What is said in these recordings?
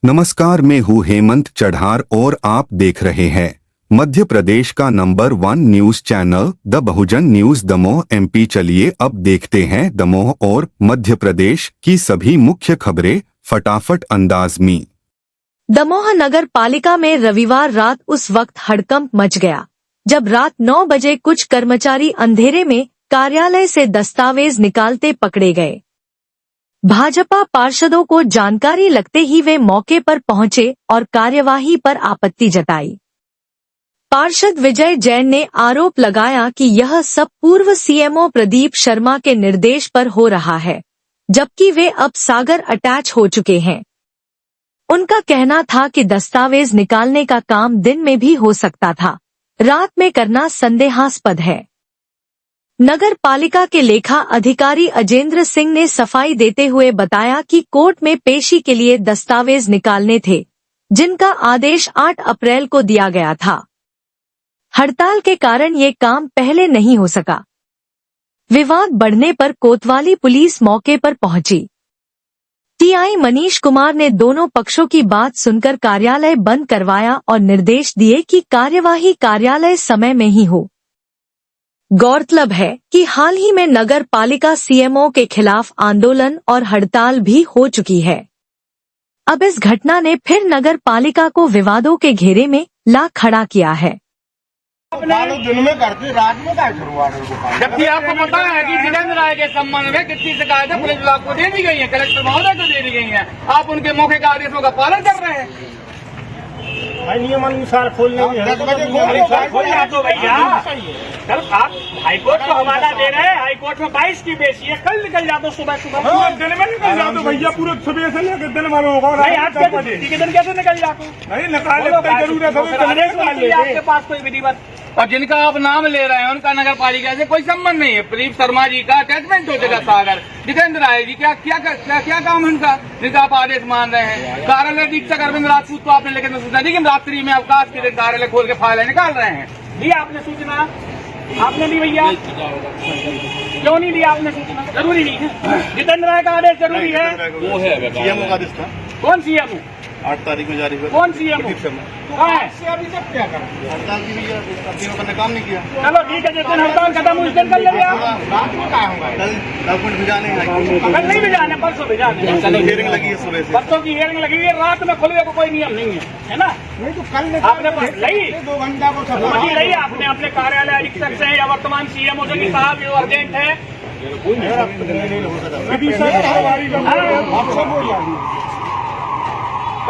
नमस्कार, मैं हूँ हेमंत चढ़ार और आप देख रहे हैं मध्य प्रदेश का number 1 news channel the Bahujan news Damoh MP। चलिए अब देखते हैं दमोह और मध्य प्रदेश की सभी मुख्य खबरें फटाफट अंदाज में। दमोह नगर पालिका में रविवार रात उस वक्त हड़कंप मच गया जब रात 9 बजे कुछ कर्मचारी अंधेरे में कार्यालय से दस्तावेज निकालते पकड़े गए। भाजपा पार्षदों को जानकारी लगते ही वे मौके पर पहुंचे और कार्यवाही पर आपत्ति जताई। पार्षद विजय जैन ने आरोप लगाया कि यह सब पूर्व CMO प्रदीप शर्मा के निर्देश पर हो रहा है, जबकि वे अब सागर अटैच हो चुके हैं। उनका कहना था कि दस्तावेज निकालने का काम दिन में भी हो सकता था, रात में करना संदेहास्पद है। नगर पालिका के लेखा अधिकारी अजेंद्र सिंह ने सफाई देते हुए बताया कि कोर्ट में पेशी के लिए दस्तावेज निकालने थे, जिनका आदेश 8 अप्रैल को दिया गया था। हड़ताल के कारण ये काम पहले नहीं हो सका। विवाद बढ़ने पर कोतवाली पुलिस मौके पर पहुंची। TI मनीष कुमार ने दोनों पक्षों की बात सुनकर कार्यालय बंद करवाया और निर्देश दिए कि कार्यवाही कार्यालय समय में ही हो। गौरतलब है कि हाल ही में नगर पालिका CMO के खिलाफ आंदोलन और हड़ताल भी हो चुकी है। अब इस घटना ने फिर नगर पालिका को विवादों के घेरे में ला खड़ा किया है। दिन में करते रात में क्या करवा रहे हो? जबकि आपको पता है कि जितेंद्र राय के संबंध में कितनी शिकायतें पुलिस विभाग को दे दी गई है, कलेक्टर महोदय को दे दी गई है। आप उनके मौके के आदेशों का पालन कर रहे हैं। नियमानुसार खोलने में 10 बजे खोलना तो भैया कल आप हाईकोर्ट को हवाला दे रहे हैं। हाईकोर्ट में 22 की पेशी है, कल निकल जाते हो सुबह दिन में निकल जाते भैया, पूरे सुबह से लेकर दिन में होगा। नहीं, आज के दिन कैसे निकल जाते हो? नहीं निकाले आपके पास कोई विधिवत और जिनका आप नाम ले रहे हैं उनका नगर पालिका से कोई संबंध नहीं है। प्रदीप शर्मा जी का अटैचमेंट हो जाएगा सागर। जितेंद्र राय जी क्या काम है उनका, जिनका आप आदेश मान रहे हैं? कार्यालय अधीक्षक अरविंद राजपूत को आपने लेकिन सूचना दी कि रात्रि में अवकाश के दिन कार्यालय खोल के फाइलें निकाल रहे हैं। दी आपने सूचना? आपने दी भैया? क्यों नहीं दिया आपने सूचना? जरूरी नहीं है। जितेंद्र राय का आदेश जरूरी है। वो है CMO का आदेश था। कौन CMO? 8 तारीख में जारी हुआ। कौन CMO? कहाँ है? अभी तक क्या करें? हड़ताल की भी करने काम नहीं किया। चलो ठीक है, जिस दिन हड़ताल खत्म हुई उस दिन कर लेंगे आप। रात में क्या होगा? कल डॉक्यूमेंट भिजाने कल नहीं भिजाने, परसों भिजाने। हियरिंग लगी है सुबह से। बच्चों की हियरिंग लगी है, रात में खुलने को कोई नियम नहीं है ना? नहीं तो कल आपने लई 2 घंटा को अनुमति लई आपने अपने कार्यालय अधीक्षक से या वर्तमान CMO से कि साहब ये अर्जेंट है।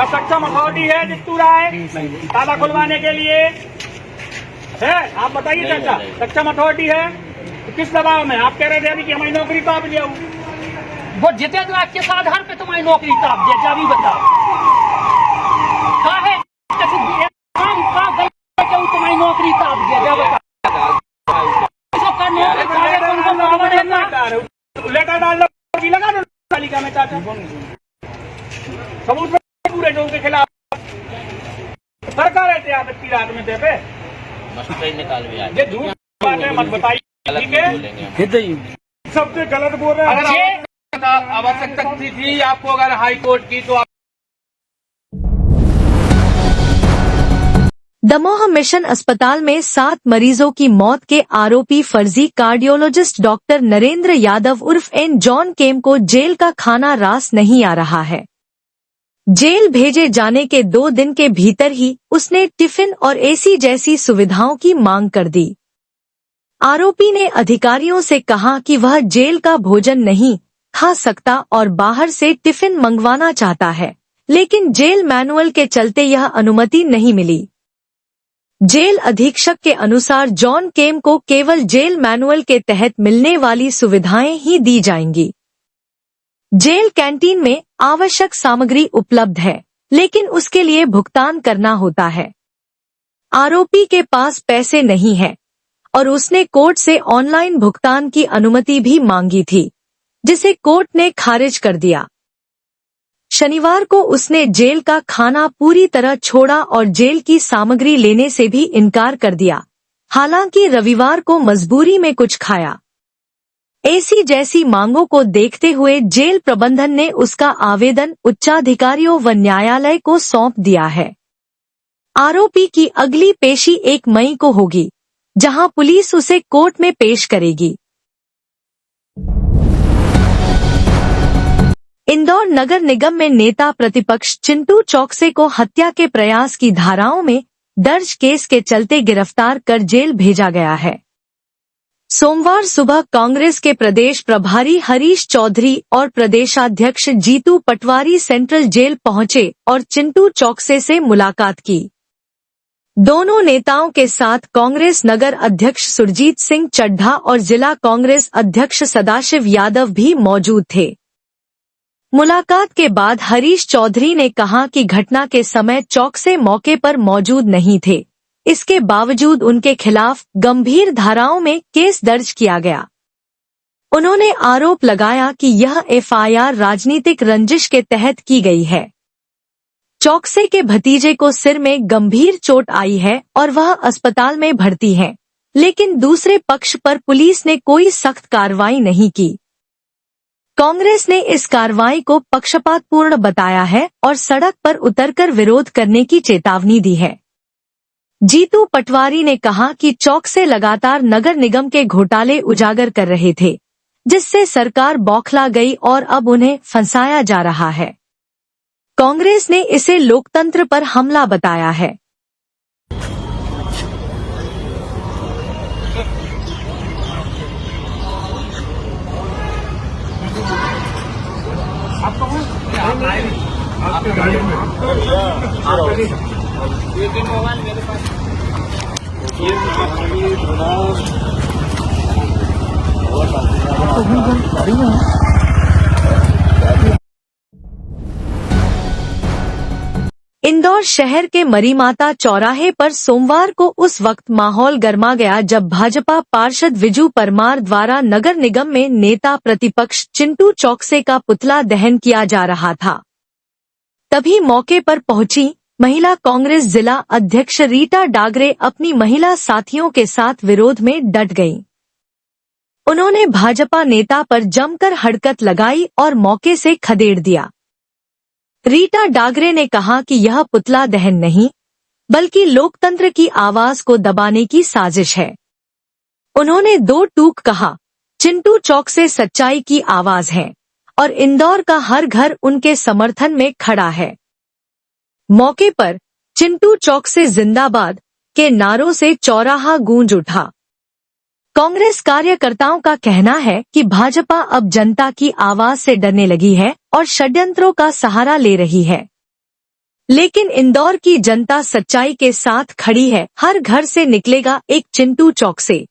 सक्षम अथॉरिटी है जितू राय ताला खुलवाने के लिए है? आप बताइए चाचा, सक्षम अथॉरिटी है तो किस दबाव में? आप कह रहे थे अभी कि हमारी नौकरी तो आप लिया वो जितेंद्र राय किस आधार पे तुम्हारी नौकरी तो आप दिया? अभी बताओ तुम्हारी नौकरी तो आप दिया? लेटर डाल लगा दो तालिका में चाचा, सबूत पूरे जो उनके खिलाफ सरकार रहते आप इतनी रात में पे ये झूठ बात है, मत बताइए। ठीक है, सबसे गलत बोल रहे हैं। आवश्यकता थी आपको अगर हाई कोर्ट की तो दमोह मिशन अस्पताल में 7 मरीजों की मौत के आरोपी फर्जी कार्डियोलॉजिस्ट डॉक्टर नरेंद्र यादव उर्फ N जॉन केम को जेल का खाना रास नहीं आ रहा है। जेल भेजे जाने के 2 दिन के भीतर ही उसने टिफिन और AC जैसी सुविधाओं की मांग कर दी। आरोपी ने अधिकारियों से कहा कि वह जेल का भोजन नहीं खा सकता और बाहर से टिफिन मंगवाना चाहता है, लेकिन जेल मैनुअल के चलते यह अनुमति नहीं मिली। जेल अधीक्षक के अनुसार जॉन केम को केवल जेल मैनुअल के तहत मिलने वाली सुविधाएं ही दी जाएंगी। जेल कैंटीन में आवश्यक सामग्री उपलब्ध है, लेकिन उसके लिए भुगतान करना होता है। आरोपी के पास पैसे नहीं है और उसने कोर्ट से ऑनलाइन भुगतान की अनुमति भी मांगी थी, जिसे कोर्ट ने खारिज कर दिया। शनिवार को उसने जेल का खाना पूरी तरह छोड़ा और जेल की सामग्री लेने से भी इनकार कर दिया। हालांकि रविवार को मजबूरी में कुछ खाया। ऐसी जैसी मांगों को देखते हुए जेल प्रबंधन ने उसका आवेदन उच्चाधिकारियों व न्यायालय को सौंप दिया है। आरोपी की अगली पेशी 1 मई को होगी, जहां पुलिस उसे कोर्ट में पेश करेगी। इंदौर नगर निगम में नेता प्रतिपक्ष चिंटू चौकसे को हत्या के प्रयास की धाराओं में दर्ज केस के चलते गिरफ्तार कर जेल भेजा गया है। सोमवार सुबह कांग्रेस के प्रदेश प्रभारी हरीश चौधरी और प्रदेशाध्यक्ष जीतू पटवारी सेंट्रल जेल पहुंचे और चिंटू चौकसे से मुलाकात की। दोनों नेताओं के साथ कांग्रेस नगर अध्यक्ष सुरजीत सिंह चड्ढा और जिला कांग्रेस अध्यक्ष सदाशिव यादव भी मौजूद थे। मुलाकात के बाद हरीश चौधरी ने कहा कि घटना के समय चौकसे मौके पर मौजूद नहीं थे, इसके बावजूद उनके खिलाफ गंभीर धाराओं में केस दर्ज किया गया। उन्होंने आरोप लगाया कि यह एफआईआर राजनीतिक रंजिश के तहत की गई है। चौकसे के भतीजे को सिर में गंभीर चोट आई है और वह अस्पताल में भर्ती है, लेकिन दूसरे पक्ष पर पुलिस ने कोई सख्त कार्रवाई नहीं की। कांग्रेस ने इस कार्रवाई को पक्षपातपूर्ण बताया है और सड़क पर उतरकर विरोध करने की चेतावनी दी है। जीतू पटवारी ने कहा कि चौकसे लगातार नगर निगम के घोटाले उजागर कर रहे थे, जिससे सरकार बौखला गई और अब उन्हें फंसाया जा रहा है। कांग्रेस ने इसे लोकतंत्र पर हमला बताया है। इंदौर शहर के मरीमाता चौराहे पर सोमवार को उस वक्त माहौल गर्मा गया जब भाजपा पार्षद विजू परमार द्वारा नगर निगम में नेता प्रतिपक्ष चिंटू चौकसे का पुतला दहन किया जा रहा था। तभी मौके पर पहुंची महिला कांग्रेस जिला अध्यक्ष रीटा डागरे अपनी महिला साथियों के साथ विरोध में डट गईं। उन्होंने भाजपा नेता पर जमकर हड़कत लगाई और मौके से खदेड़ दिया। रीटा डागरे ने कहा कि यह पुतला दहन नहीं, बल्कि लोकतंत्र की आवाज को दबाने की साजिश है। उन्होंने 2 टूक कहा, चिंटू चौकसे सच्चाई की आवाज है और इंदौर का हर घर उनके समर्थन में खड़ा है। मौके पर चिंटू चौकसे जिंदाबाद के नारों से चौराहा गूंज उठा। कांग्रेस कार्यकर्ताओं का कहना है कि भाजपा अब जनता की आवाज से डरने लगी है और षड्यंत्रों का सहारा ले रही है, लेकिन इंदौर की जनता सच्चाई के साथ खड़ी है। हर घर से निकलेगा एक चिंटू चौकसे।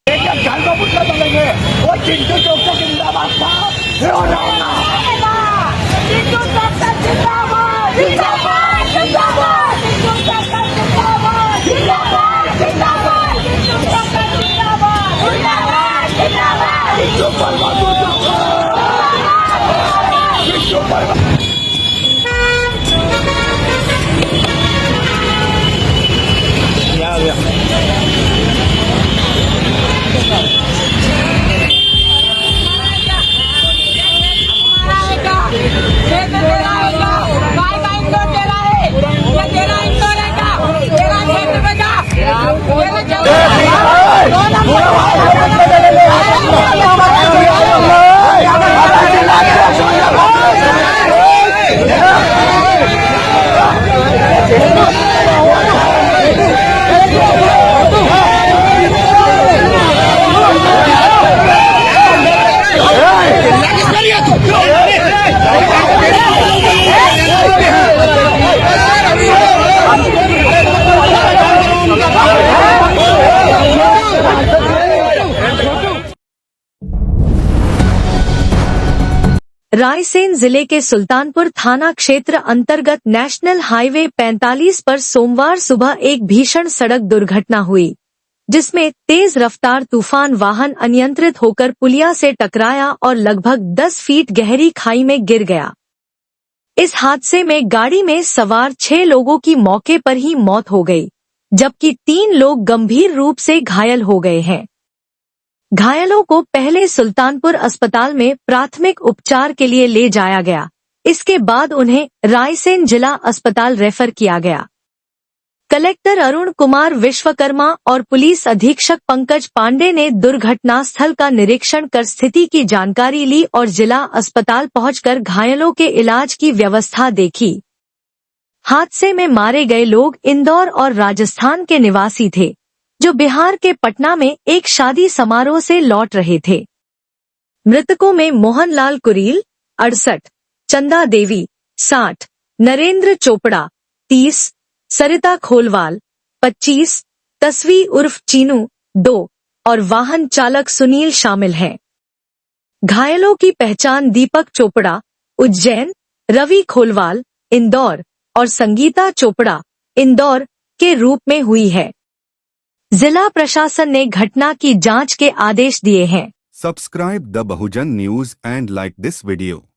रायसेन जिले के सुल्तानपुर थाना क्षेत्र अंतर्गत नेशनल हाईवे 45 पर सोमवार सुबह एक भीषण सड़क दुर्घटना हुई, जिसमें तेज रफ्तार तूफान वाहन अनियंत्रित होकर पुलिया से टकराया और लगभग 10 फीट गहरी खाई में गिर गया। इस हादसे में गाड़ी में सवार 6 लोगों की मौके पर ही मौत हो गई, जबकि 3 लोग गंभीर रूप से घायल हो गए हैं। घायलों को पहले सुल्तानपुर अस्पताल में प्राथमिक उपचार के लिए ले जाया गया। इसके बाद उन्हें रायसेन जिला अस्पताल रेफर किया गया। कलेक्टर अरुण कुमार विश्वकर्मा और पुलिस अधीक्षक पंकज पांडे ने दुर्घटना स्थल का निरीक्षण कर स्थिति की जानकारी ली और जिला अस्पताल पहुंचकर घायलों के इलाज की व्यवस्था देखी। हादसे में मारे गए लोग इंदौर और राजस्थान के निवासी थे, जो बिहार के पटना में एक शादी समारोह से लौट रहे थे। मृतकों में मोहनलाल कुरील 68, चंदा देवी 60, नरेंद्र चोपड़ा 30, सरिता खोलवाल 25, तस्वी उर्फ चीनू 2 और वाहन चालक सुनील शामिल हैं। घायलों की पहचान दीपक चोपड़ा उज्जैन, रवि खोलवाल इंदौर और संगीता चोपड़ा इंदौर के रूप में हुई है। जिला प्रशासन ने घटना की जांच के आदेश दिए हैं। Subscribe the Bahujan news and like this video.